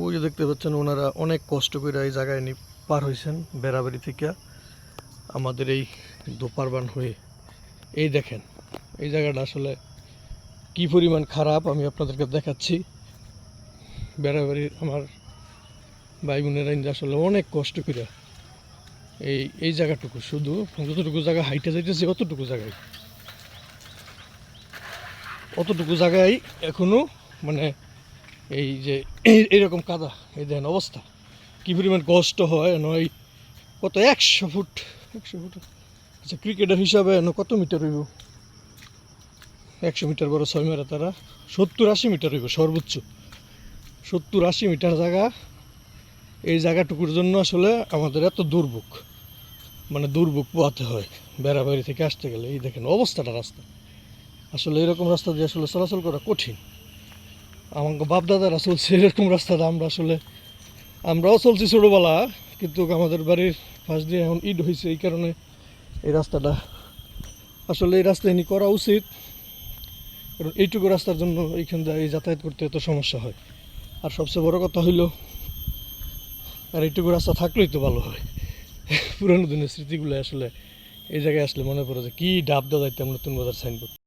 ওই যে দেখতে পাচ্ছেন ওনারা অনেক কষ্ট করে এই জায়গায় পার হয়েছেন বেড়াবাড়ি থেকে আমাদের এই দোপারবান হয়ে। এই দেখেন এই জায়গাটা আসলে কি পরিমাণ খারাপ আমি আপনাদেরকে দেখাচ্ছি। বেড়াবাড়ির আমার ভাই বোনেরা আসলে অনেক কষ্ট করে এই জায়গাটুকু, শুধু যতটুকু জায়গা হাইটে যাইতেছে অতটুকু জায়গায় এখনো মানে এই যে এইরকম কাদা। এই দেখেন অবস্থা কি পরিমাণ কষ্ট হয় নয়। কত 100 ফুট আচ্ছা ক্রিকেটার হিসাবে কত মিটার হইব? 100 মিটার বড় 6 মেরে তারা 70-80 মিটার হইব সর্বোচ্চ। 70-80 মিটার জায়গা, এই জায়গাটুকুর জন্য আসলে আমাদের এত দুর্ভোগ পোহাতে হয় বেড়াবাড়ি থেকে আসতে গেলে। এই দেখেন অবস্থাটা রাস্তা, আসলে এরকম রাস্তা দিয়ে আসলে চলাচল করা কঠিন। আমাকে বাপদাদারা চলছে এরকম রাস্তাটা, আমরাও চলছি ছোটোবেলা, কিন্তু আমাদের বাড়ির পাশ দিয়ে এখন ইট হয়েছে, এই কারণে এই রাস্তাটা আসলে এই রাস্তা এনে করা উচিত। কারণ এইটুকু রাস্তার জন্য এইখান দিয়ে এই যাতায়াত করতে এত সমস্যা হয়। আর সবচেয়ে বড় কথা হইল, আর এইটুকু রাস্তা থাকলেই তো ভালো হয়। পুরানো দিনের স্মৃতিগুলো আসলে এই জায়গায় আসলে মনে পড়ে যে কি ডাব দেওয়া যাইতাম নতুন বাজার সাইনবোর্ড।